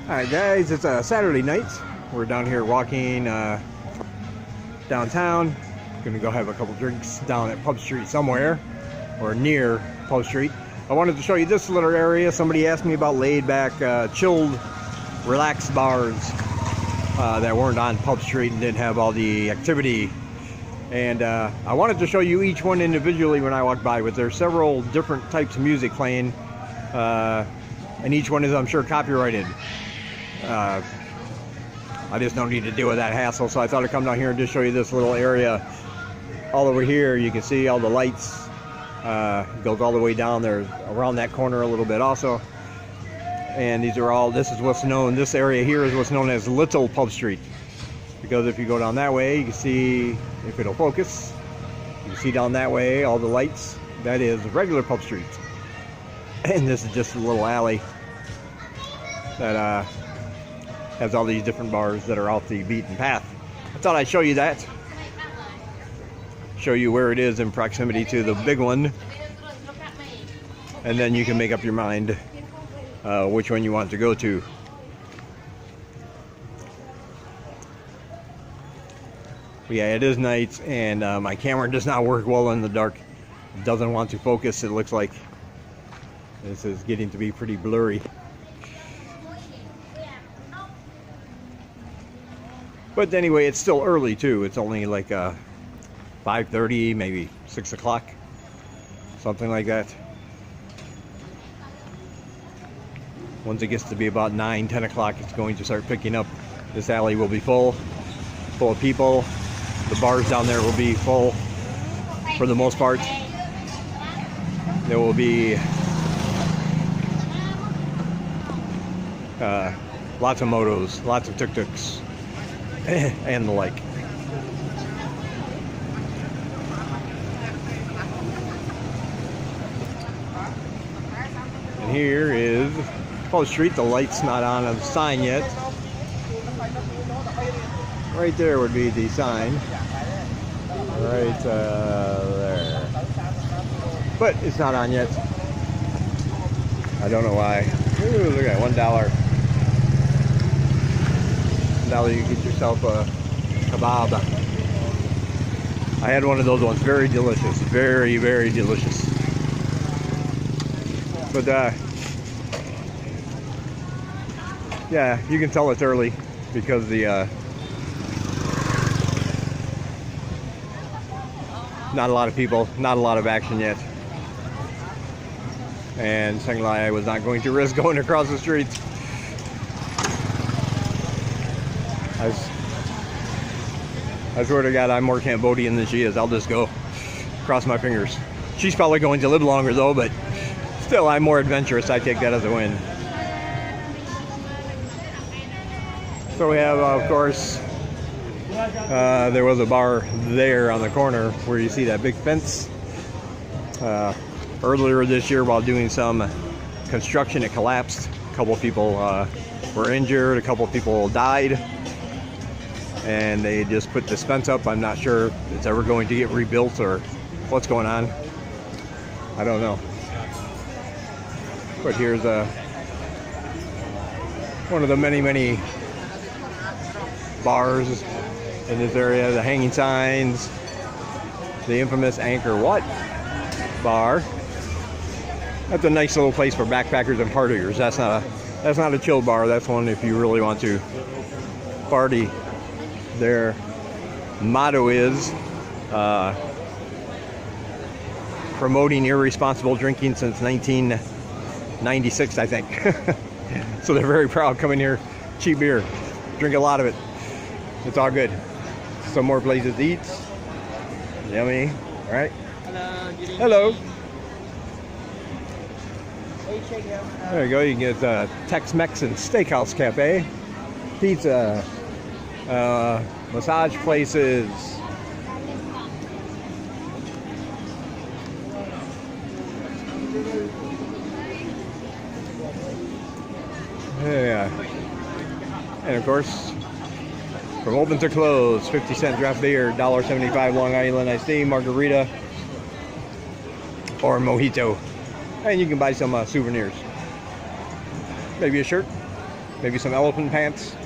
Alright guys, it's a Saturday night. We're down here walking downtown. Gonna go have a couple drinks down at Pub Street somewhere, or near Pub Street. I wanted to show you this little area. Somebody asked me about laid back, chilled, relaxed bars that weren't on Pub Street and didn't have all the activity. And I wanted to show you each one individually when I walked by, but there's several different types of music playing, and each one is, I'm sure, copyrighted. I just don't need to deal with that hassle, so I thought I'd come down here and just show you this little area. All over here you can see all the lights. It goes all the way down there around that corner a little bit also. And these are all, this area here is what's known as Little Pub Street, because if you go down that way, you can see, if it'll focus, you can see down that way all the lights. That is regular Pub Street. And this is just a little alley that has all these different bars that are off the beaten path. I thought I'd show you that. Show you where it is in proximity to the big one. And then you can make up your mind which one you want to go to. But yeah, it is night, and my camera does not work well in the dark. It doesn't want to focus, it looks like. This is getting to be pretty blurry. But anyway, it's still early too. It's only like 5:30, maybe 6 o'clock, something like that. Once it gets to be about 9, 10 o'clock, it's going to start picking up. This alley will be full of people. The bars down there will be full for the most part. There will be lots of motos, lots of tuk-tuks, and the like. And here is Pub Street. The light's not on a sign yet. Right there would be the sign. Right there. But it's not on yet. I don't know why. Ooh, look at $1. $1, you get yourself a kebab. I had one of those ones. Very delicious. Very, very delicious. But yeah, you can tell it's early because the not a lot of people, not a lot of action yet. And secondly, I was not going to risk going across the street. I swear to God, I'm more Cambodian than she is. I'll just go. Cross my fingers. She's probably going to live longer though, but still, I'm more adventurous. I take that as a win. So we have, of course, there was a bar there on the corner where you see that big fence. Earlier this year, while doing some construction, it collapsed. A couple of people were injured, a couple of people died, and they just put this fence up. I'm not sure if it's ever going to get rebuilt or what's going on. I don't know. But here's one of the many bars in this area. The hanging signs, the infamous Angkor Wat bar. That's a nice little place for backpackers and partiers. That's not a chill bar. That's one if you really want to party. Their motto is promoting irresponsible drinking since 1996, I think. So they're very proud. Come in here, cheap beer, drink a lot of it. It's all good. Some more places to eat. Yummy. All right. Hello. There you go. You can get Tex-Mex and Steakhouse Cafe, pizza, massage places. Yeah. And of course, from open to close, 50-cent draft beer, $1.75 Long Island iced tea, margarita, or mojito. And you can buy some souvenirs. Maybe a shirt, maybe some elephant pants.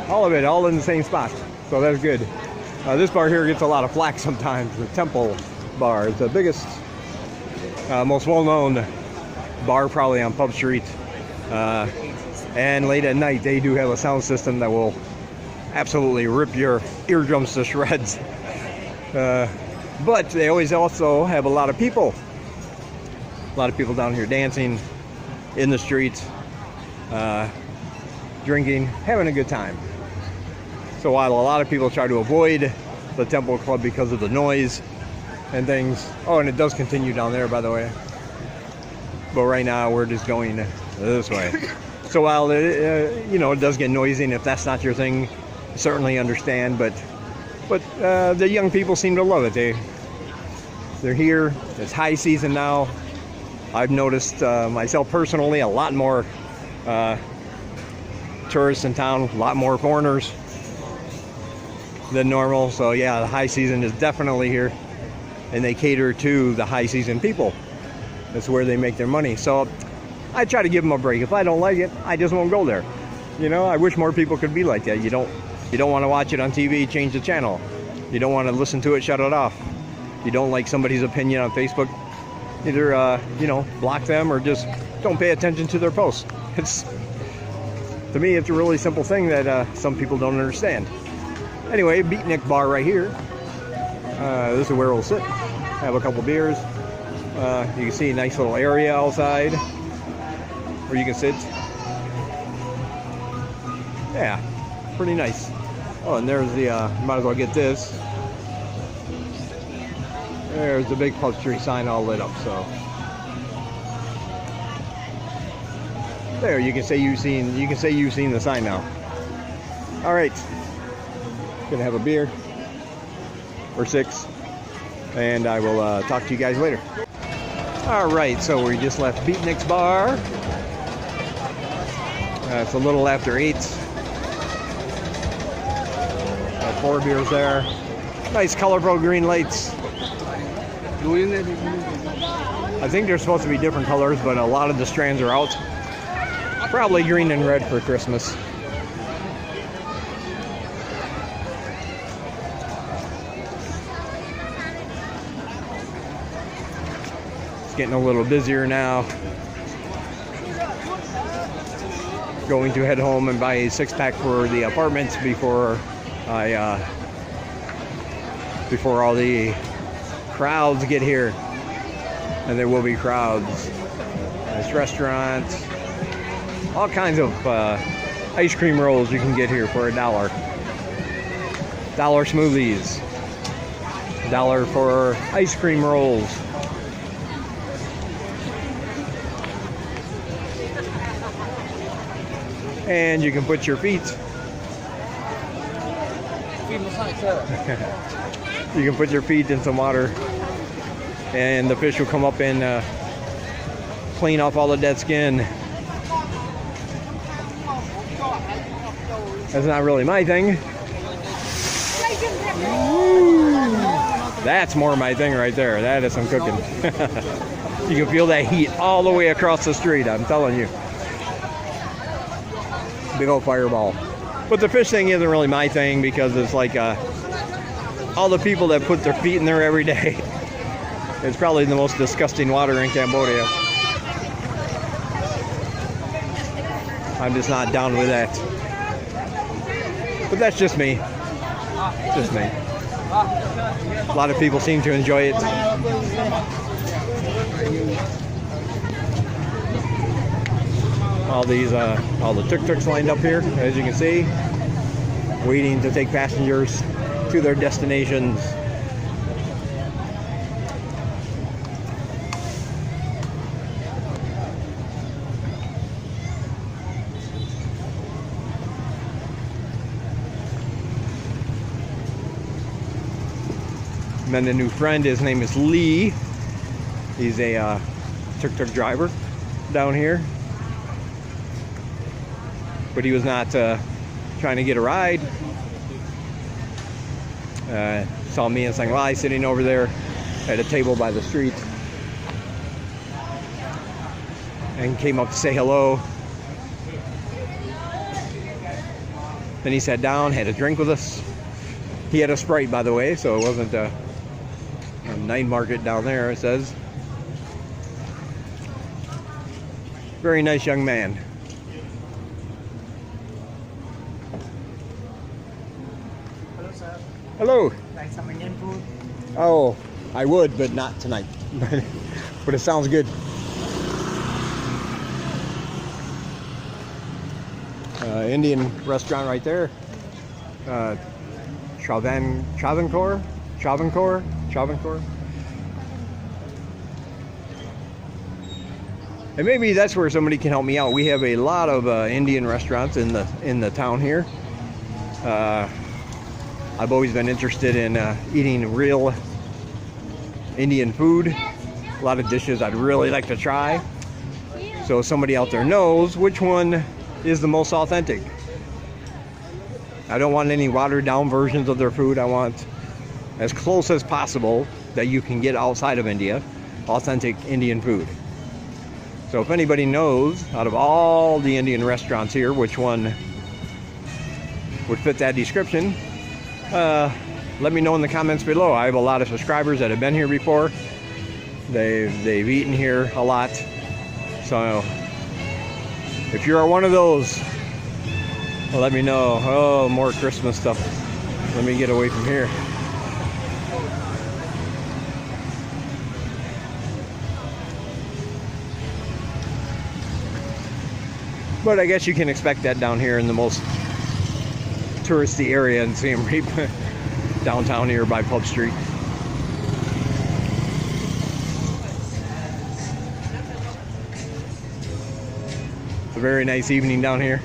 All of it, all in the same spot. So that's good. This bar here gets a lot of flack sometimes. The Temple Bar is the biggest, most well-known bar probably on Pub Street. And late at night, they do have a sound system that will absolutely rip your eardrums to shreds. But they always also have a lot of people. A lot of people down here dancing in the streets, drinking, having a good time. So while a lot of people try to avoid the Temple Club because of the noise and things. Oh, and it does continue down there, by the way. But right now we're just going this way. So while it, you know, it does get noisy, and if that's not your thing, certainly understand. But the young people seem to love it. They're here. It's high season now. I've noticed myself personally a lot more tourists in town, a lot more foreigners than normal. So yeah, the high season is definitely here, and they cater to the high season people. That's where they make their money. So I try to give them a break. If I don't like it, I just won't go there. You know, I wish more people could be like that. You don't want to watch it on TV, change the channel. You don't want to listen to it, shut it off. You don't like somebody's opinion on Facebook, either you know, block them or just don't pay attention to their posts. It's, to me, it's a really simple thing that some people don't understand. Anyway, Beatnik Bar right here. This is where we'll sit, have a couple beers. You can see a nice little area outside where you can sit. Yeah, pretty nice. Oh, and there's the, might as well get this. There's the big Pub Street sign all lit up, so. There, you can say you've seen the sign now. All right, gonna have a beer or 6, and I will talk to you guys later. All right, so we just left Beatnik's Bar. It's a little after 8. Got 4 beers there. Nice colorful green lights. I think they're supposed to be different colors, but a lot of the strands are out. Probably green and red for Christmas. It's getting a little busier now. Going to head home and buy a 6-pack for the apartment before all the crowds get here. And there will be crowds. Nice restaurants. All kinds of ice cream rolls you can get here for $1. $1 smoothies. $1 for ice cream rolls. And you can put your feet. You can put your feet in some water, and the fish will come up and clean off all the dead skin. That's not really my thing. That's more my thing right there. That is some cooking. You can feel that heat all the way across the street, I'm telling you. Big old fireball. But the fish thing isn't really my thing, because it's like all the people that put their feet in there every day. It's probably the most disgusting water in Cambodia. I'm just not down with that. But that's just me. Just me. A lot of people seem to enjoy it. All the tuk-tuks lined up here, as you can see, waiting to take passengers to their destinations. And then a new friend, his name is Lee. He's a tuk-tuk driver down here. But he was not trying to get a ride. Saw me and Sang Lai sitting over there at a table by the street, and came up to say hello. Then he sat down, had a drink with us. He had a Sprite, by the way, so it wasn't a night market down there, it says. Very nice young man. Hello, sir. Hello. Like some Indian food? Oh, I would, but not tonight. But it sounds good. Indian restaurant right there. Travancore. And maybe that's where somebody can help me out. We have a lot of Indian restaurants in the town here. I've always been interested in eating real Indian food. A lot of dishes I'd really like to try. So somebody out there knows which one is the most authentic. I don't want any watered down versions of their food. I want as close as possible that you can get outside of India, authentic Indian food. So if anybody knows out of all the Indian restaurants here which one would fit that description, let me know in the comments below. I have a lot of subscribers that have been here before. They've eaten here a lot. So if you're one of those, well, let me know. Oh, more Christmas stuff. Let me get away from here. But I guess you can expect that down here in the most touristy area in Siem Reap, downtown here by Pub Street. It's a very nice evening down here.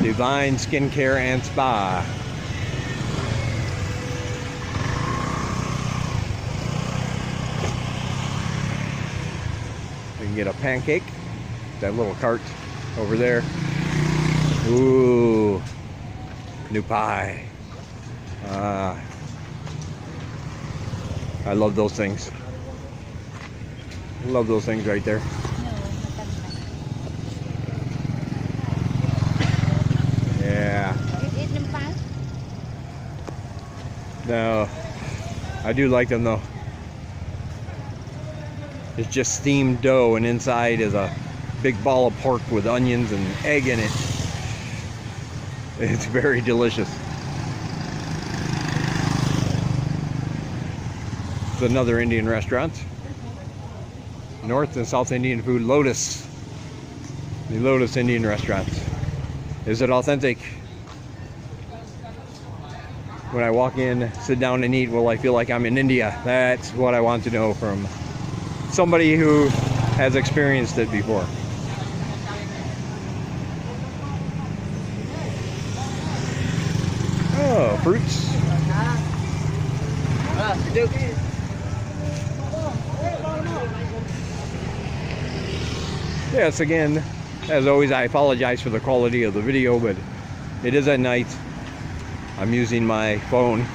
Divine Skincare and Spa. We can get a pancake. That little cart over there. Ooh, new pie. I love those things. Love those things right there. Yeah. No, I do like them though. It's just steamed dough, and inside is a big ball of pork with onions and egg in it. It's very delicious. It's another Indian restaurant. North and South Indian food, Lotus. The Lotus Indian restaurant. Is it authentic? When I walk in, sit down and eat, will I feel like I'm in India? That's what I want to know from somebody who has experienced it before. Oh, fruits. Yes, again, as always, I apologize for the quality of the video, but it is at night. I'm using my phone.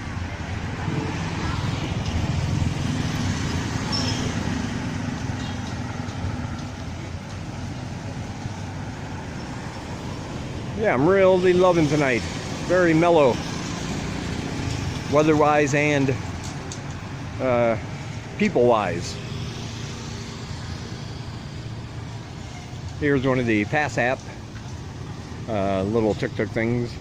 Yeah, I'm really loving tonight. Very mellow, weather-wise and people-wise. Here's one of the Pass app little tuk-tuk things.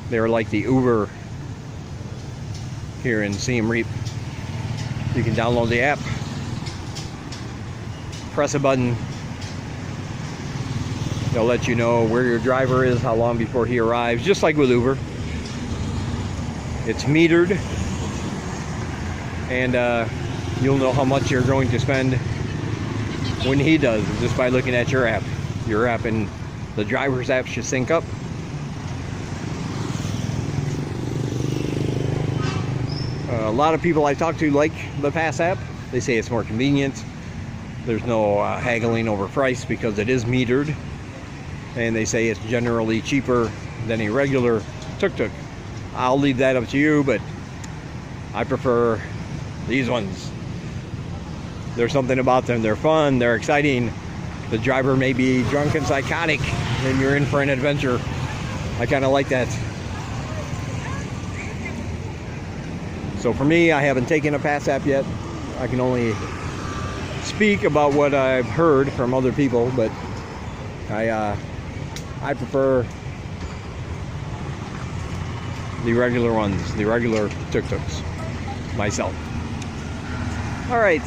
They're like the Uber here in Siem Reap. You can download the app, press a button, they'll let you know where your driver is, how long before he arrives, just like with Uber. It's metered, and you'll know how much you're going to spend when he does, just by looking at your app. Your app and the driver's app should sync up. A lot of people I talk to like the Pass app. They say it's more convenient. There's no haggling over price because it is metered. And they say it's generally cheaper than a regular tuk-tuk. I'll leave that up to you, but I prefer these ones. There's something about them. They're fun. They're exciting. The driver may be drunk and psychotic, and you're in for an adventure. I kind of like that. So for me, I haven't taken a Pass app yet. I can only speak about what I've heard from other people, but I prefer the regular ones, the regular tuk-tuks myself. All right.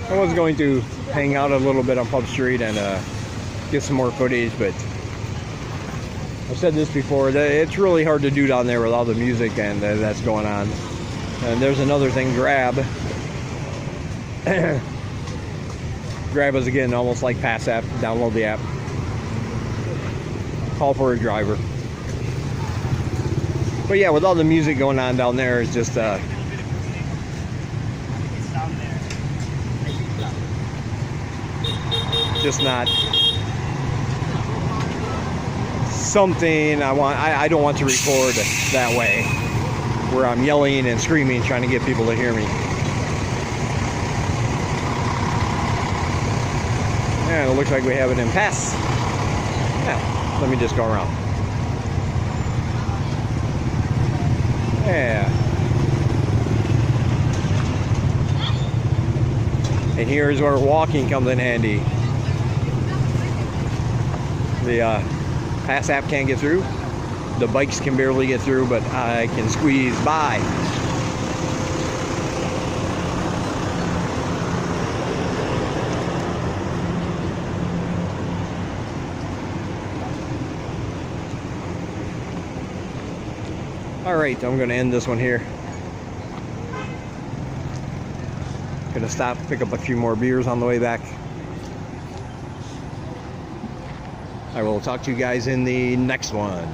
I was going to hang out a little bit on Pub Street and get some more footage, but I've said this before, that it's really hard to do down there with all the music and that's going on. And there's another thing, Grab. Grab is again almost like Pass app. Download the app. Call for a driver. But yeah, with all the music going on down there, it's just not something I don't want to record that way, where I'm yelling and screaming trying to get people to hear me. And it looks like we have an impasse. Yeah, let me just go around. Yeah. And here's where walking comes in handy. The Pass app can't get through. The bikes can barely get through, but I can squeeze by. All right, I'm going to end this one here. Gonna stop, pick up a few more beers on the way back. I will talk to you guys in the next one.